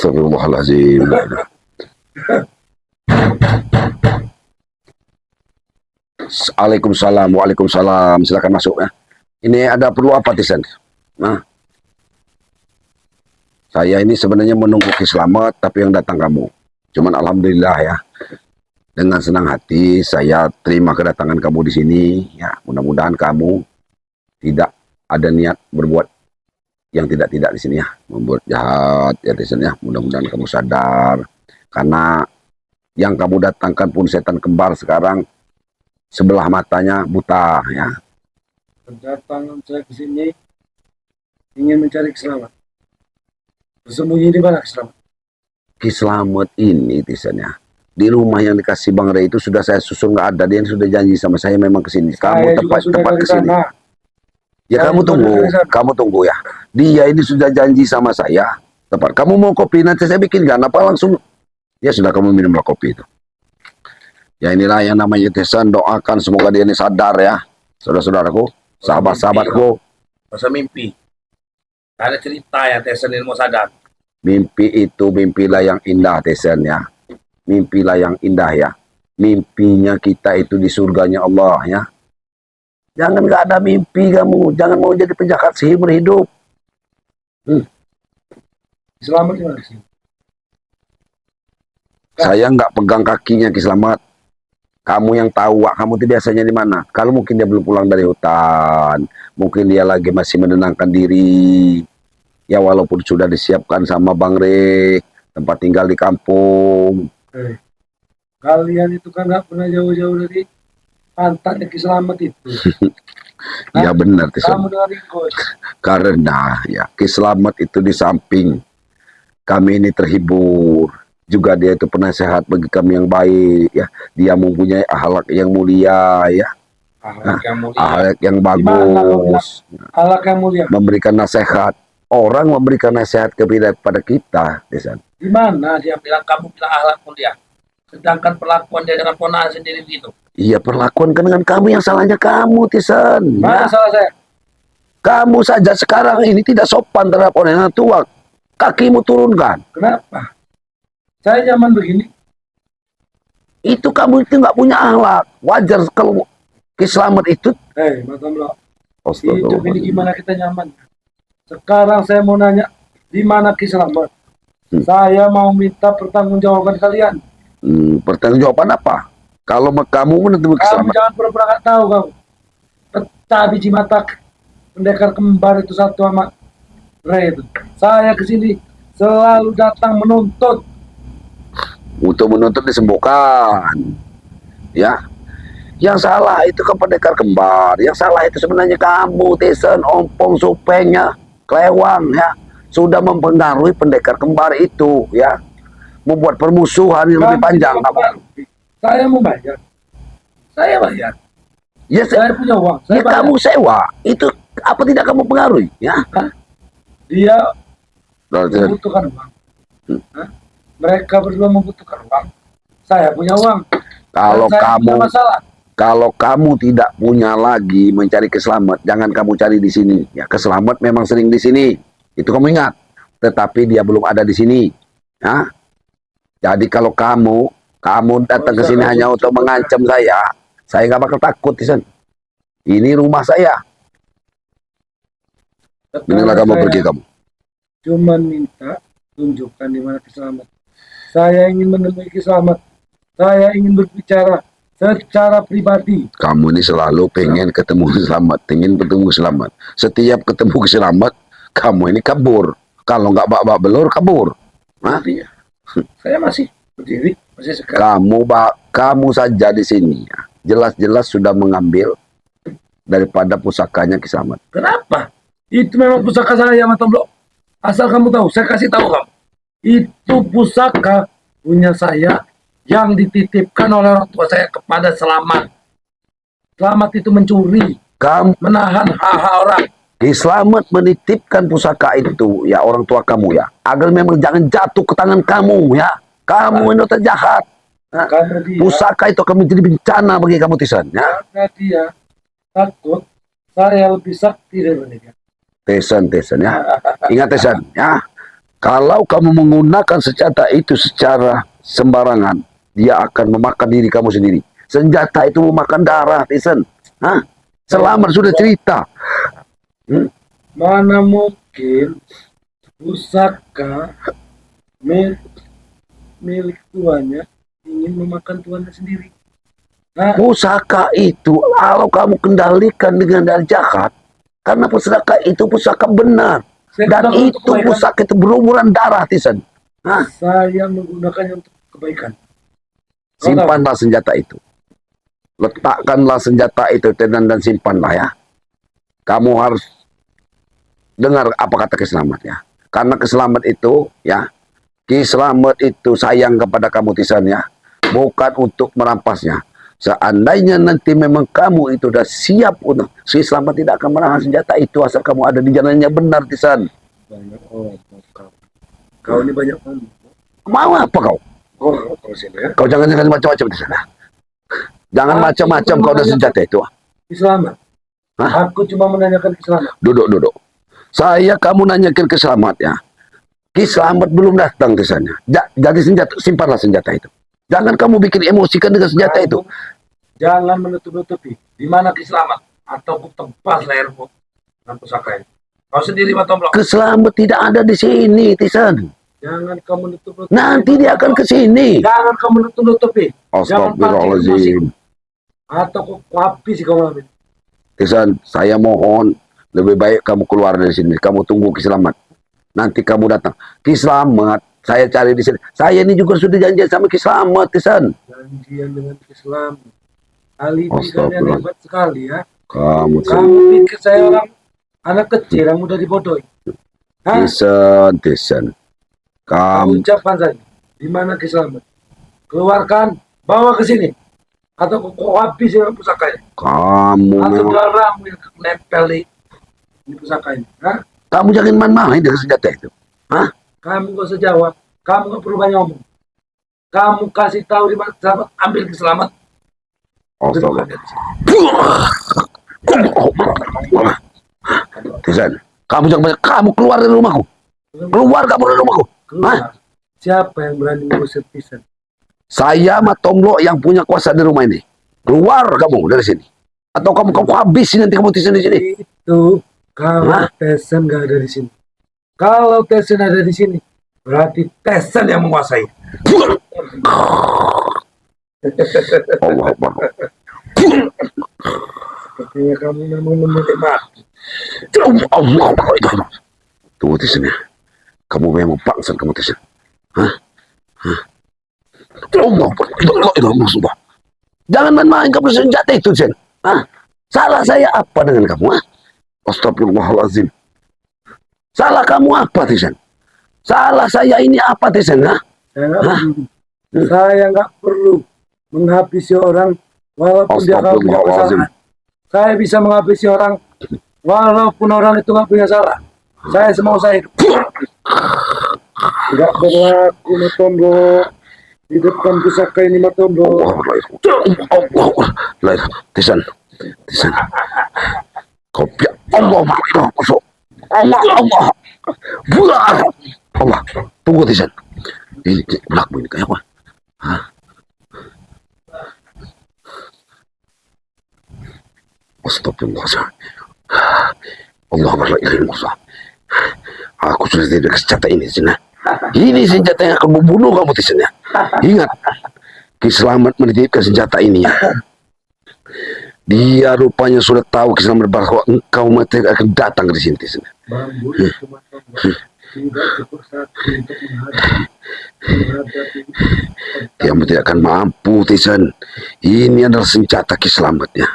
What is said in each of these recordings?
Astagfirullahaladzim. Waalaikumsalam, waalaikumsalam. Silakan masuk ya. Ini ada perlu apa, Tisen? Nah, saya ini sebenarnya menunggu Selamat, tapi yang datang kamu. Cuman alhamdulillah ya, dengan senang hati saya terima kedatangan kamu di sini. Ya, mudah-mudahan kamu tidak ada niat berbuat yang tidak di sini ya, membuat jahat ya Tisen ya. Mudah-mudahan kamu sadar, karena yang kamu datangkan pun setan kembar sekarang sebelah matanya buta ya. Kedatangan saya ke sini ingin mencari Selamat. Bersembunyi di mana Selamat? Selamat ini Tisen ya, di rumah yang dikasih Bang Rey itu sudah saya susun, nggak ada. Dia sudah janji sama saya memang kesini. Kamu tepat kesini. Ya kamu tunggu ya. Dia ini sudah janji sama saya. Tepat. Kamu mau kopi nanti saya bikinkan apa langsung? Ya sudah, kamu minumlah kopi itu. Ya inilah yang namanya Tisen. Doakan semoga dia ini sadar ya, saudara-saudaraku, sahabat-sahabatku. Masa mimpi. Ada cerita ya Tisen ini mau sadar. Mimpi itu mimpilah yang indah Tisen ya. Mimpilah yang indah ya. Mimpinya kita itu di surganya Allah ya. Jangan nggak ada mimpi kamu. Jangan mau jadi penjahat seumur hidup. Selamat di mana sih? Saya nggak pegang kakinya Selamat. Kamu yang tahu, Wak, kamu itu biasanya di mana? Kalau mungkin dia belum pulang dari hutan, mungkin dia lagi masih menenangkan diri. Ya walaupun sudah disiapkan sama Bang Rey tempat tinggal di kampung. Kalian itu kan nggak pernah jauh-jauh dari pantatnya Selamat itu. Ya benar Tisen. Kamu dari kos. Karena ya Selamat itu di samping kami ini terhibur, juga dia itu penasehat bagi kami yang baik ya. Dia mempunyai akhlak yang mulia ya. Akhlak yang bagus. Akhlak yang mulia. Memberikan nasihat. Orang memberikan nasihat kepada kita, Tisen. Di mana dia Bilang kamu bilang akhlak mulia. Sedangkan perlakuan dia dengan ponakan sendiri begitu. Iya, perlakuan kan dengan kamu yang salahnya kamu, Tisen. Mana Ya. salah saya? Kamu saja sekarang ini tidak sopan terhadap orang yang tua. Kakimu turunkan. Kenapa? Saya nyaman begini. Itu kamu itu nggak punya akhlak. Wajar kalau Selamat itu. Matamlah. Hidup ini gimana kita nyaman? Sekarang saya mau nanya, di mana Selamat? Saya mau minta pertanggungjawaban kalian. Pertanggungjawaban apa? Kalau kamu menentukan Kamu Selamat. jangan pura-pura nggak tahu kamu. Peta biji mata pendekar kembar itu satu sama Rey itu. Saya kesini selalu datang menuntut. Untuk menuntut disembuhkan. Ya. Yang salah itu kan pendekar kembar. Yang salah itu sebenarnya kamu, Tisen, ompong supengnya, kelewang ya. Sudah mempengaruhi pendekar kembar itu ya. Membuat permusuhan yang lebih panjang. Saya mau bayar. Saya bayar. Ya, Saya punya uang. ya kamu sewa. Itu apa tidak kamu pengaruhi ya? Dia membutuhkan uang. Mereka berdua membutuhkan uang. Saya punya uang. Kalau kamu tidak punya lagi mencari Selamat, jangan kamu cari di sini. Ya, Selamat memang sering di sini. Itu kamu ingat. Tetapi dia belum ada di sini. Ya. Jadi kalau kamu datang ke sini hanya untuk mengancam saya nggak bakal takut, Tisen. Ini rumah saya. Inilah kamu pergi kamu. Cuman minta tunjukkan di mana Selamat. Saya ingin menemui Selamat. Saya ingin berbicara secara pribadi. Kamu ini selalu pengen ketemu Selamat, pengen ketemu Selamat. Setiap ketemu Selamat, kamu ini kabur. Kalau nggak bak belur, kabur. Artinya, saya masih berdiri, masih sekarang. Kamu saja di sini. Ya. Jelas-jelas sudah mengambil daripada pusakanya Selamat. Kenapa? Itu memang pusaka saya, Mata Blok. Asal kamu tahu, saya kasih tahu kamu. Itu pusaka punya saya yang dititipkan oleh orang tua saya kepada Selamat. Selamat itu mencuri, menahan hak-hak orang. Selamat menitipkan pusaka itu ya orang tua kamu ya, agar memang jangan jatuh ke tangan kamu ya. Kamu ini terjahat. Pusaka itu akan menjadi bencana bagi kamu, Tisen. Ya. Karena dia takut saya lebih sakti daripada dia. Tisen ya. Ingat Tisen ya. Kalau kamu menggunakan senjata itu secara sembarangan, dia akan memakan diri kamu sendiri. Senjata itu memakan darah, Tisan. Hah? Selamat sudah cerita. Mana mungkin pusaka milik tuannya ingin memakan tuannya sendiri. Nah, Pusaka itu kalau kamu kendalikan dengan dana jahat, karena pusaka itu pusaka benar. Dan itu pusaka itu berumuran darah, Tisan. Hah? saya menggunakannya untuk kebaikan. Simpanlah senjata itu. Letakkanlah senjata itu dan simpanlah ya. Kamu harus dengar apa kata Ki Slamet ya. Karena Ki Slamet itu ya, Ki Slamet itu sayang kepada kamu Tisan ya. Bukan untuk merampasnya. Seandainya nanti memang kamu itu sudah siap untuk, Ki Slamet tidak akan menahan senjata itu asal kamu ada di jalannya benar Tisan. Banyak kau ini banyak ngomong. Mau apa kau? Kau sini ya. Kau jangan macam-macam di sana. Jangan macam-macam kau ada senjata itu. Selamat. Hah? Aku cuma menanyakan Selamat. Duduk. Saya kamu nanyakan Ki Slamet ya. Ki Slamet belum datang ke sana. Jadi simpanlah senjata itu. Jangan kamu bikin emosikan dengan senjata itu. Jangan menutup-nutupi. Di mana Ki Slamet? Atau ku tebas lehermu dengan pusaka ini. Kau sendiri Matomblo. Ki Slamet tidak ada di sini, Tisan. Jangan kamu nutup-nutupi. Nanti dia akan ke sini. Jangan kamu nutup-nutupi. Jangan pancing emosi. Astagfirullahaladzim. Atau ku habis kau malam ini. Tisan, saya mohon lebih baik kamu keluar dari sini. Kamu tunggu Ki Slamet. Nanti kamu datang. Ki Slamet, saya cari di sini. Saya ini juga sudah janjian sama Ki Slamet, Tisan. Janjian dengan Ki Slamet. Alibi kalian hebat sekali ya. Kamu pikir saya orang anak kecil yang mudah dibodohi. Hah? Tisan. Kamu Ucapan saja. Di mana Ki Slamet? Keluarkan, bawa ke sini. Atau kau habis dengan pusakanya. kamu Atau memang darahmu yang nempel di pusaka ini. Hah? kamu jangan main-main dengan senjata itu. Hah? Kamu gak usah jawab. Kamu gak perlu banyak ngomong. Kamu kasih tahu di mana Selamat, ambil Ki Slamet. Astaga. Tisan, kamu jangan banyak. Kamu keluar dari rumahku. Keluar kamu dari rumahku. Keluar. Siapa yang berani mengusir Tisan? Saya Matomblo yang punya kuasa di rumah ini. Keluar kamu dari sini. Atau kamu habisin nanti kamu Tisan di sini. Itu kalau Tisan gak ada di sini. Kalau Tisan ada di sini, berarti Tisan yang menguasai. Allah Akbar. Sepertinya kamu memang memilih mati. Allah Akbar. Tunggu Tisan ya. Kamu memang bangsa kamu Tisan. Hah? Allah Akbar. Itu maksudnya. Jangan main-main kamu senjata itu Tisan. Hah? Salah saya apa dengan kamu? Hah? Astagfirullahaladzim. Salah kamu apa Tisan? Salah saya ini apa Tisan? Hah? Saya nggak perlu menghabisi orang walaupun dia nggak punya kesalahan. Saya bisa menghabisi orang walaupun orang itu nggak punya salah. Saya semau saya hidup. Nggak berlaku Matomblo. Di depan pusaka ini Matomblo. Allah. Tisan. Kau biar Allah masuk. Allah. Allah. Tunggu Tisan. Ini belakang ini kayak apa? Hah? Astagfirullahaladzim. Allah berlailah. Aku sudah tidak senjata ini Tisan. Ini senjata yang akan membunuh kamu Tisan ya. Ingat, Ki Slamet menitipkan senjata ini ya. Dia rupanya sudah tahu Ki Slamet bahwa engkau mati akan datang di sini Tisan. Bambu itu Matomblo tidak cukup satu untuk menghadapi. Kamu tidak akan mampu Tisan. Ini adalah senjata Ki Slamet ya.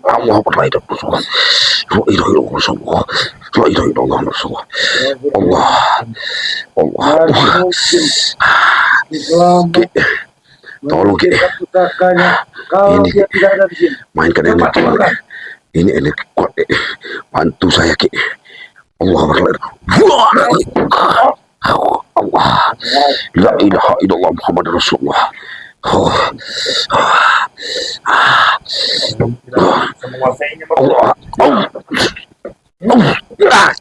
Allah berlailah. Allah. Tolong Ki. Kalau Ini dia tidak ada di sini. mainkan ini kuat. Ini kuat. Bantu saya Ki. Allah berlailah. Allah. La ilaha illallah Muhammad Rasulullah. Oh, Bisa menguasainya, Bapak. Allah. Oh, oh, ah.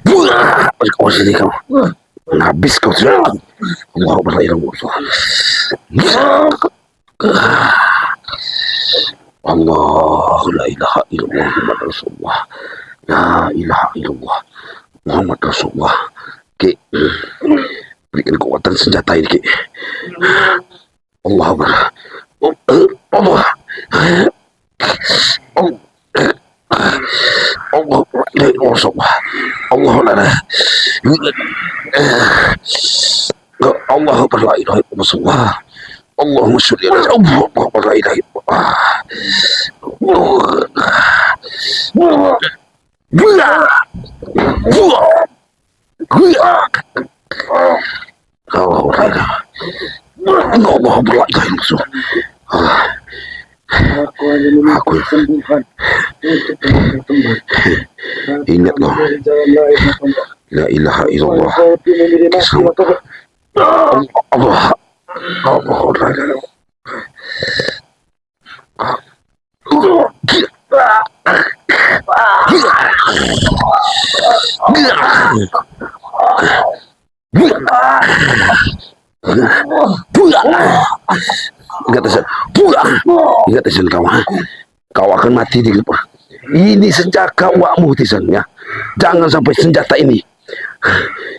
Allah. Kau sini kamu. Habis kau sudah. Allah berlailah. Allah, la ilaha illallah Muhammad Rasulullah. La ilaha illallah Muhammad Rasulullah. Ki, berikan kekuatan senjata ini, Ki. Allah Akbar. Allah. Allah. Allah la Allah Akbar, la ilaha illallah. Allahumma sholli ala Allah Akbar, la ilaha illallah. Allah Akbar, la ilaha illallah. Aku hanya meminta kesembuhan untuk teman-teman. Ingatlah, Dari jalan lain, ya Allah. la ilaha illallah. Saya pilih diri mati, ya Allah. Allah. Allah la ilaha Ingat Hasan, pulang. Ingat Hasan kau, ha? Kau akan mati di ini senjata wakmu Hasan, ya. Jangan sampai senjata ini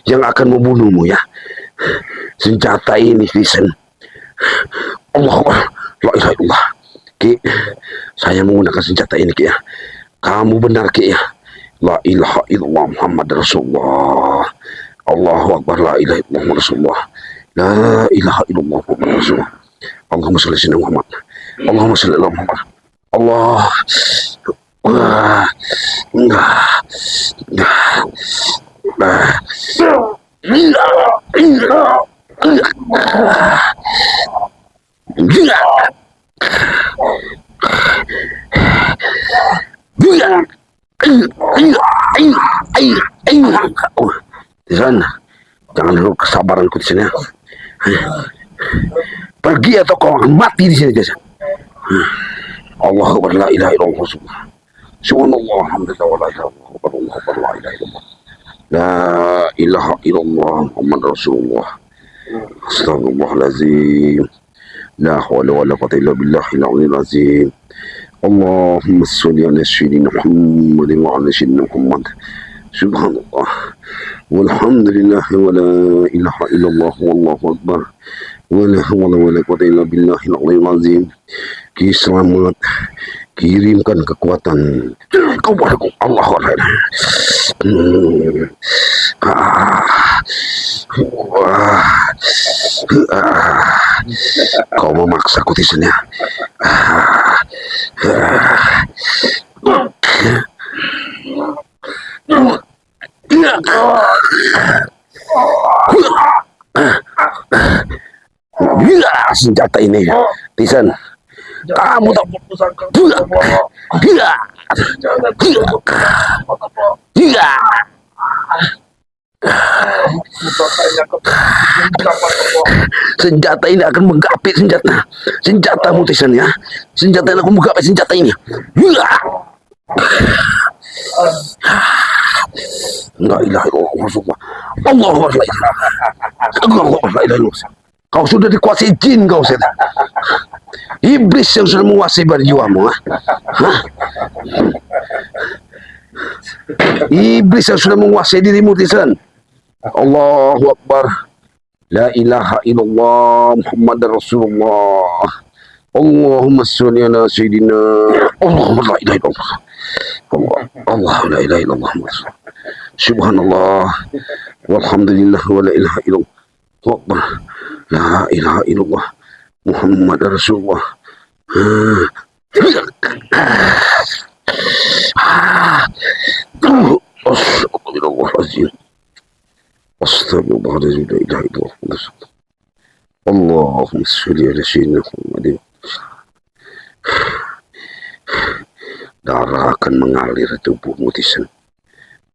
yang akan membunuhmu, ya. Senjata ini Hasan. Allah, la ilaha illallah. Ki, saya menggunakan senjata ini, Ki, ya. Kamu benar, Ki, ya. La ilaha illallah Muhammad Rasulullah. Allahu Akbar, la ilaha illallah Rasulullah. La ilaha illallah Muhammad Rasulullah. Allahumma salli ala Muhammad. Allahumma salli ala Muhammad. Allah. Di sana, jangan dulu kesabaranku di sini. Pergi atau kau akan mati di sini, Jason. Allahu Akbar, la ilaha illallah. Subhanallah, alhamdulillah, wa la ilaha illallah. Allahu Akbar, la ilaha illallah. La ilaha illallah Muhammad Rasulullah. Astagfirullahalazim. La hawla wa la quwwata illa billahil aliyyil azim. Allahumma shalli ala sayyidina Muhammad wa ala sayyidina Muhammad. Subhanallah. Walhamdulillah wa la ilaha illallah wallahu akbar. Wala hawla wala quwwata illa billahil aliyyil azim. Ki selamat, kirimkan kekuatan kepadaku, Allah Akbar. Kau memaksaku di sini. Senjata ini, Tisan. Kamu tak senjata ini akan menggapit senjata mutisan, ya. Senjata ini akan menggapit senjata ini. La ilaha illallah. Allahu Akbar. Allahu Akbar, la ilaha illallah. Kau sudah dikuasai jin, kau setan. Iblis yang sudah menguasai berjiwamu, ha? Iblis yang sudah menguasai dirimu, Tisan. Allahu Akbar. La ilaha illallah Muhammad Rasulullah. Allahumma sholli ala sayyidina. Allahumma la ilaha illallah. Allah la ilaha illallah. Subhanallah. Walhamdulillah wa la ilaha illallah. Akbar. La ilaha illallah Muhammad Rasulullah. Astagfirullahaladzim. Astagfirullahaladzim. La ilaha illallah. Allahumma sholli ala sayyidina Muhammad. Darah akan mengalir di tubuhmu, Tisen.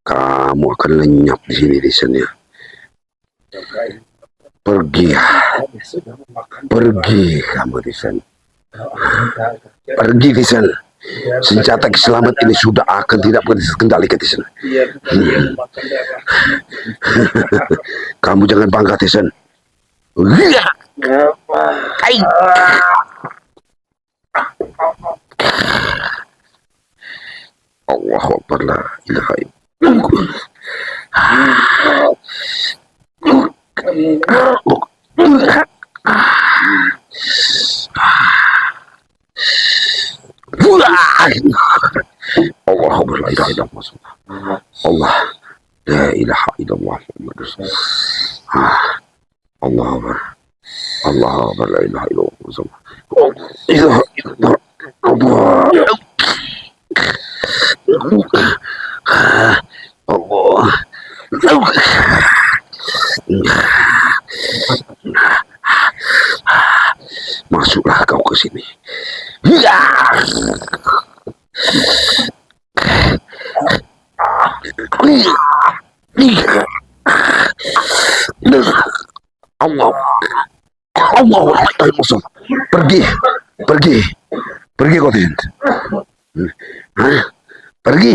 Kamu akan lenyap di sini, Tisen ya. Pergi, pergi kamu, Tisen. Pergi, Tisen. Senjata keselamat ini sudah akan tidak terkendali, Tisen. Kamu jangan bangga, Tisen. Hai. Allahu Akbar, la ilaha illallah. Allah Akbar, la ilaha illallah. Allah, la ilaha illallah. Allah Akbar, Allah Akbar, la ilaha illallah. ilaha illallah. Allah, Allah. Masuklah kau ke sini. Allah, Allah, pergi, pergi, pergi kau Tin. Pergi,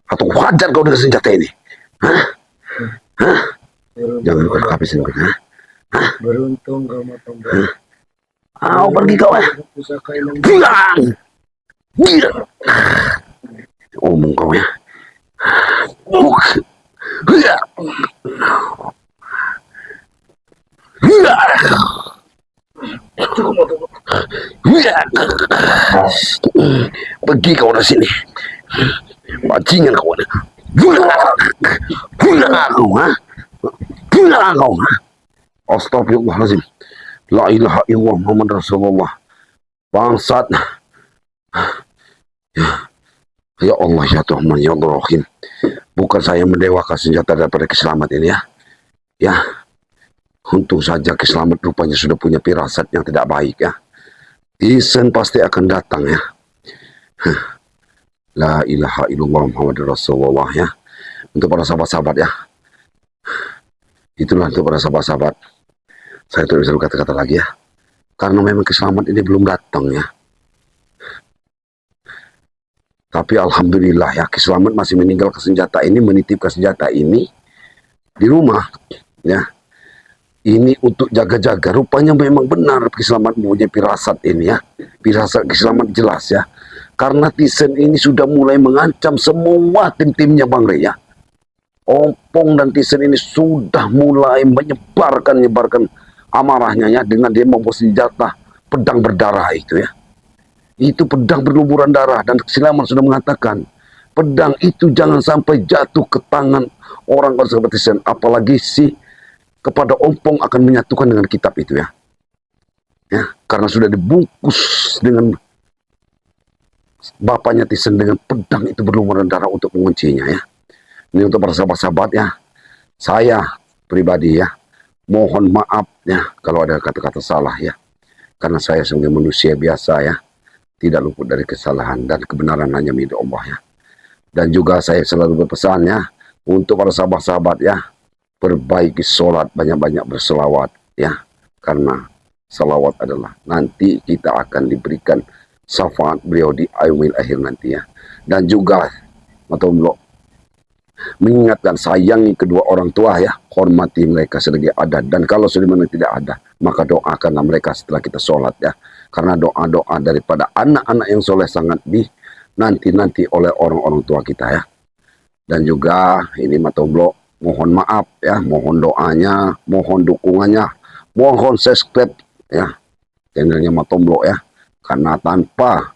atau hajar kau dengan senjata ini. Jangan kau habisin kau. Beruntung kau Matong. Pergi kau ya. Bilang, bilang. Omong kau ya. Pergi kau dari sini. Bajingan kau ada. Bilang kau, ha? Bilang kau, ha? Astagfirullahaladzim. La ilaha illallah Muhammad Rasulullah. Bangsat. Ya Allah, ya Tuhan, ya Allah Rahim. Bukan saya mendewakan senjata daripada keselamat ini ya. Ya. Untung saja keselamat rupanya sudah punya firasat yang tidak baik ya. Isen pasti akan datang ya. La ilaha illallah Muhammad Rasulullah ya. Untuk para sahabat-sahabat ya. Itulah untuk para sahabat-sahabat. Saya tidak bisa berkata-kata lagi ya. Karena memang keselamat ini belum datang ya. Tapi alhamdulillah ya, keselamat masih meninggalkan senjata ini, menitipkan senjata ini di rumah ya. Ini untuk jaga-jaga. Rupanya memang benar keselamat punya firasat ini ya. Firasat keselamat jelas ya. Karena Tisen ini sudah mulai mengancam semua tim-timnya Bang Rey ya. Opong dan Tisen ini sudah mulai menyebarkan amarahnya ya, dengan dia membawa senjata pedang berdarah itu ya. Itu pedang berlumuran darah, dan keselamat sudah mengatakan pedang itu jangan sampai jatuh ke tangan orang seperti Tisen, apalagi si kepada Ompong akan menyatukan dengan kitab itu ya. Ya, karena sudah dibungkus dengan bapaknya Tisen dengan pedang itu berlumuran darah untuk menguncinya ya. Ini untuk para sahabat-sahabat ya. Saya pribadi ya, mohon maaf ya kalau ada kata-kata salah ya. Karena saya sebagai manusia biasa ya, tidak luput dari kesalahan, dan kebenaran hanya milik Allah ya. Dan juga saya selalu berpesan ya, untuk para sahabat-sahabat ya, perbaiki sholat, banyak-banyak berselawat ya. Karena salawat adalah nanti kita akan diberikan syafaat beliau di yaumil akhir nanti ya. Dan juga Matomlo mengingatkan, sayangi kedua orang tua ya, hormati mereka selagi ada, dan kalau sudah tidak ada, maka doakanlah mereka setelah kita sholat ya. Karena doa-doa daripada anak-anak yang soleh sangat nanti oleh orang-orang tua kita ya. Dan juga ini Matomblo, mohon maaf ya, mohon doanya, mohon dukungannya, mohon subscribe ya channelnya Matomblo ya. Karena tanpa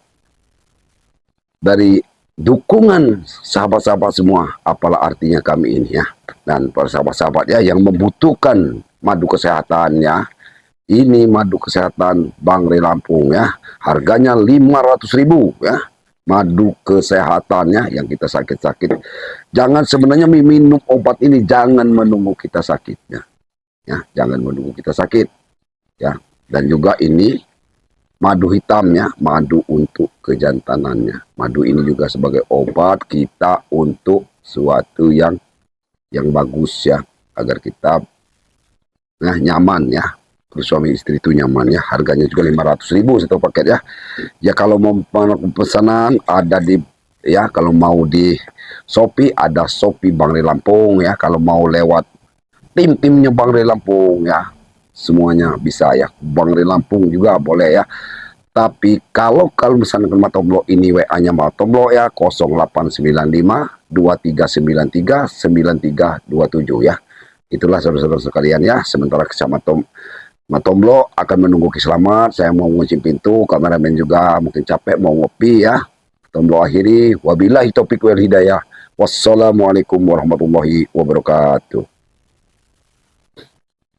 dari dukungan sahabat-sahabat semua, apalah artinya kami ini ya. Dan para sahabat-sahabat ya yang membutuhkan madu kesehatan ya. Ini madu kesehatan Bang Rey Lampung ya. Harganya 500.000 ya. Madu kesehatannya yang kita sakit-sakit. Jangan sebenarnya minum obat ini jangan menunggu kita sakit ya. Ya, jangan menunggu kita sakit ya. Dan juga ini madu hitamnya, madu untuk kejantanannya. Madu ini juga sebagai obat kita untuk suatu yang bagus ya, agar kita nyaman ya. Suami istri itu nyaman ya. Harganya juga 500.000 satu paket ya. Ya kalau mau pesanan ada di ya, kalau mau di Shopee ada Shopee Bang Ray Lampung ya. Kalau mau lewat timnya Bang Ray Lampung ya, semuanya bisa ya. Bang Ray Lampung juga boleh ya. Tapi kalau misalnya Matomblo ini WA-nya Matomblo ya 0895 2393 9327 ya. Itulah saudara-saudara sekalian ya. Sementara Kecamatan Matomblo akan menunggu Selamat. Saya mau mengunci pintu, kameramen juga mungkin capek mau ngopi ya. Tomblo akhiri. Wabillahi taufiq wal hidayah. Wassalamualaikum warahmatullahi wabarakatuh.